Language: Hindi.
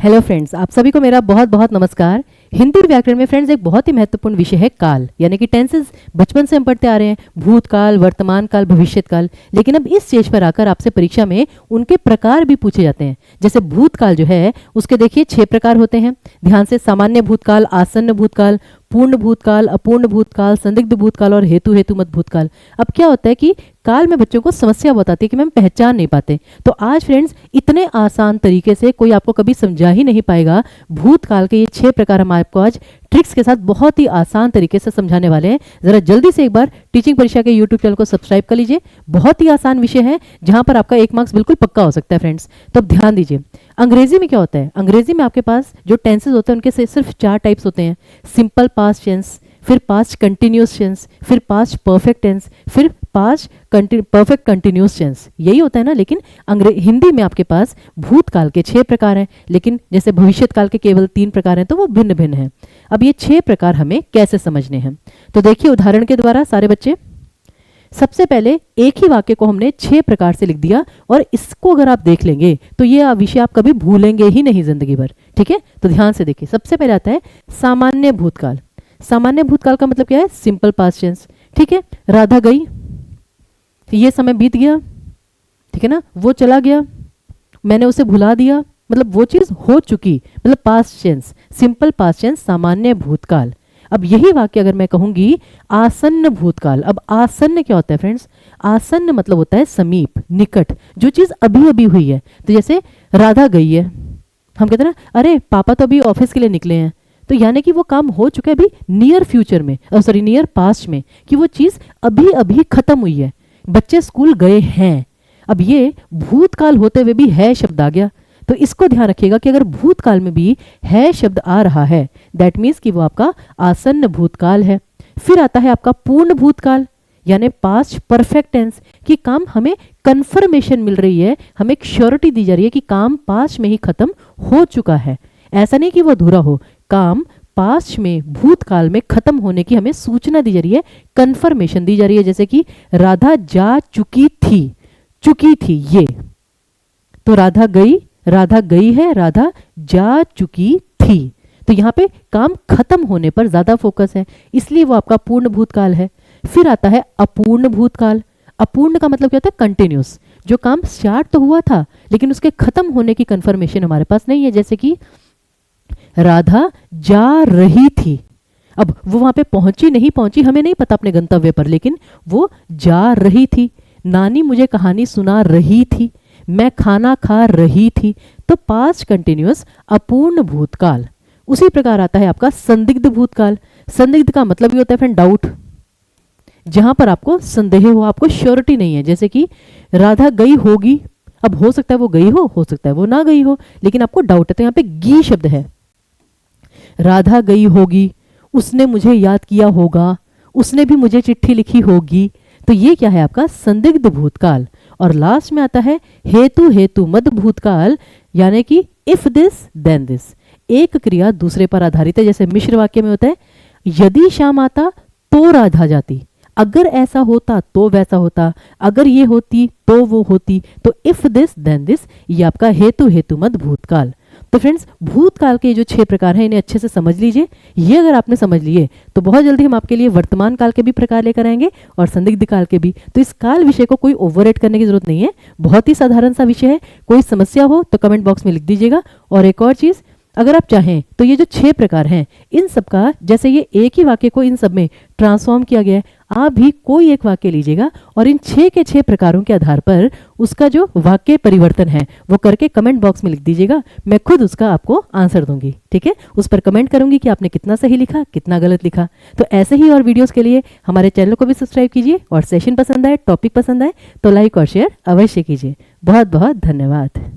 हेलो फ्रेंड्स, आप सभी को मेरा बहुत बहुत नमस्कार। हिंदी व्याकरण में फ्रेंड्स एक बहुत ही महत्वपूर्ण विषय है काल, यानी कि टेंसेस। बचपन से हम पढ़ते आ रहे हैं भूतकाल, वर्तमान काल, भविष्यत काल। लेकिन अब इस स्टेज पर आकर आपसे परीक्षा में उनके प्रकार भी पूछे जाते हैं। जैसे भूतकाल जो है उसके देखिए 6 प्रकार होते हैं। ध्यान से, सामान्य भूतकाल, आसन्न भूतकाल, पूर्ण भूतकाल, अपूर्ण भूतकाल, संदिग्ध भूतकाल और हेतु हेतुमत भूतकाल। अब क्या होता है कि काल में बच्चों को समस्या बताती है कि मैम पहचान नहीं पाते। तो आज फ्रेंड्स इतने आसान तरीके से कोई आपको कभी समझा ही नहीं पाएगा। भूतकाल के ये 6 प्रकार हम आपको आज ट्रिक्स के साथ बहुत ही आसान तरीके से समझाने वाले हैं। जरा जल्दी से एक बार टीचिंग परीक्षा के यूट्यूब चैनल को सब्सक्राइब कर लीजिए। बहुत ही आसान विषय है जहां पर आपका 1 मार्क्स बिल्कुल पक्का हो सकता है फ्रेंड्स। तो अब ध्यान दीजिए, अंग्रेजी में क्या होता है। अंग्रेजी में आपके पास जो टेंसेस होते हैं उनके से सिर्फ 4 टाइप्स होते हैं। सिंपल पास्ट टेंस, फिर पास्ट कंटिन्यूस टेंस, फिर पास्ट परफेक्ट टेंस, फिर पास्ट परफेक्ट कंटिन्यूस टेंस। यही होता है ना। लेकिन हिंदी में आपके पास भूतकाल के 6 प्रकार हैं, लेकिन जैसे भविष्यत काल के केवल 3 प्रकार हैं, तो वो भिन्न भिन्न हैं। अब ये 6 प्रकार हमें कैसे समझने हैं, तो देखिए उदाहरण के द्वारा सारे बच्चे। सबसे पहले एक ही वाक्य को हमने 6 प्रकार से लिख दिया, और इसको अगर आप देख लेंगे तो ये विषय आप कभी भूलेंगे ही नहीं जिंदगी भर। ठीक है, तो ध्यान से देखिए। सबसे पहले आता है सामान्य भूतकाल। सामान्य भूतकाल का मतलब क्या है? Simple past tense. ठीक है, राधा गई, ये समय बीत गया, ठीक है ना, वो चला गया, मैंने उसे भुला दिया, मतलब वो चीज हो चुकी, मतलब past tense, simple past tense, सामान्य भूतकाल। अब यही वाक्य अगर मैं कहूंगी आसन्न भूतकाल। अब आसन्न क्या होता है फ्रेंड्स? आसन्न मतलब होता है समीप, निकट, जो चीज अभी अभी हुई है। तो जैसे राधा गई है, हम कहते हैं ना, अरे पापा तो अभी ऑफिस के लिए निकले हैं, तो यानी कि वो काम हो चुका है अभी नियर फ्यूचर में, सॉरी नियर पास्ट में, कि वो चीज अभी अभी खत्म हुई है। बच्चे स्कूल गए हैं, अब ये भूतकाल होते हुए भी है शब्द आ गया। तो इसको ध्यान रखिएगा कि अगर भूतकाल में भी है शब्द आ रहा है, दैट मीन्स कि वो आपका आसन्न भूतकाल है। फिर आता है आपका पूर्ण भूतकाल, यानी पास्ट परफेक्ट टेंस, कि काम हमें कंफर्मेशन मिल रही है, हमें एक श्योरिटी दी जा रही है कि काम पास्ट में ही खत्म हो चुका है। ऐसा नहीं कि वो अधूरा हो, काम पास्ट में भूतकाल में खत्म होने की हमें सूचना दी जा रही है, कंफर्मेशन दी जा रही है। जैसे कि राधा जा चुकी थी ये, तो राधा गई है, राधा जा चुकी थी। तो यहां पे काम खत्म होने पर ज्यादा फोकस है, इसलिए वो आपका पूर्ण भूतकाल है। फिर आता है अपूर्ण भूतकाल। अपूर्ण का मतलब क्या होता है? कंटिन्यूस, जो काम स्टार्ट तो हुआ था लेकिन उसके खत्म होने की कंफर्मेशन हमारे पास नहीं है। जैसे कि राधा जा रही थी, अब वो वहां पे पहुंची नहीं पहुंची हमें नहीं पता अपने गंतव्य पर, लेकिन वो जा रही थी। नानी मुझे कहानी सुना रही थी, मैं खाना खा रही थी। तो पास्ट कंटिन्यूअस अपूर्ण भूतकाल। उसी प्रकार आता है आपका संदिग्ध भूतकाल। संदिग्ध का मतलब ये होता है फ्रेंड डाउट, जहां पर आपको संदेह हो, आपको श्योरिटी नहीं है। जैसे कि राधा गई होगी, अब हो सकता है वो गई हो सकता है वो ना गई हो, लेकिन आपको डाउट है, तो यहां पे गी शब्द है। राधा गई होगी, उसने मुझे याद किया होगा, उसने भी मुझे चिट्ठी लिखी होगी। तो ये क्या है? आपका संदिग्ध भूतकाल। और लास्ट में आता है हेतु हेतु मद भूतकाल, यानी कि इफ दिस देन दिस, एक क्रिया दूसरे पर आधारित है। जैसे मिश्र वाक्य में होता है यदि श्याम आता तो राधा जाती, अगर ऐसा होता तो वैसा होता, अगर ये होती तो वो होती। तो इफ दिस देन दिस, ये आपका हेतु हेतु मद भूतकाल। तो फ्रेंड्स भूतकाल के जो 6 प्रकार हैं इन्हें अच्छे से समझ लीजिए। ये अगर आपने समझ लिए तो बहुत जल्दी हम आपके लिए वर्तमान काल के भी प्रकार लेकर आएंगे और संदिग्ध काल के भी। तो इस काल विषय को कोई ओवररेट करने की जरूरत नहीं है, बहुत ही साधारण सा विषय है। कोई समस्या हो तो कमेंट बॉक्स में लिख दीजिएगा। और एक और चीज, अगर आप चाहें तो ये जो 6 प्रकार हैं इन सब का, जैसे ये एक ही वाक्य को इन सब में ट्रांसफॉर्म किया गया है, आप भी कोई एक वाक्य लीजिएगा और इन 6 के 6 प्रकारों के आधार पर उसका जो वाक्य परिवर्तन है वो करके कमेंट बॉक्स में लिख दीजिएगा। मैं खुद उसका आपको आंसर दूंगी, ठीक है। उस पर कमेंट करूंगी कि आपने कितना सही लिखा, कितना गलत लिखा। तो ऐसे ही और वीडियोस के लिए हमारे चैनल को भी सब्सक्राइब कीजिए, और सेशन पसंद आए, टॉपिक पसंद आए तो लाइक और शेयर अवश्य कीजिए। बहुत बहुत धन्यवाद।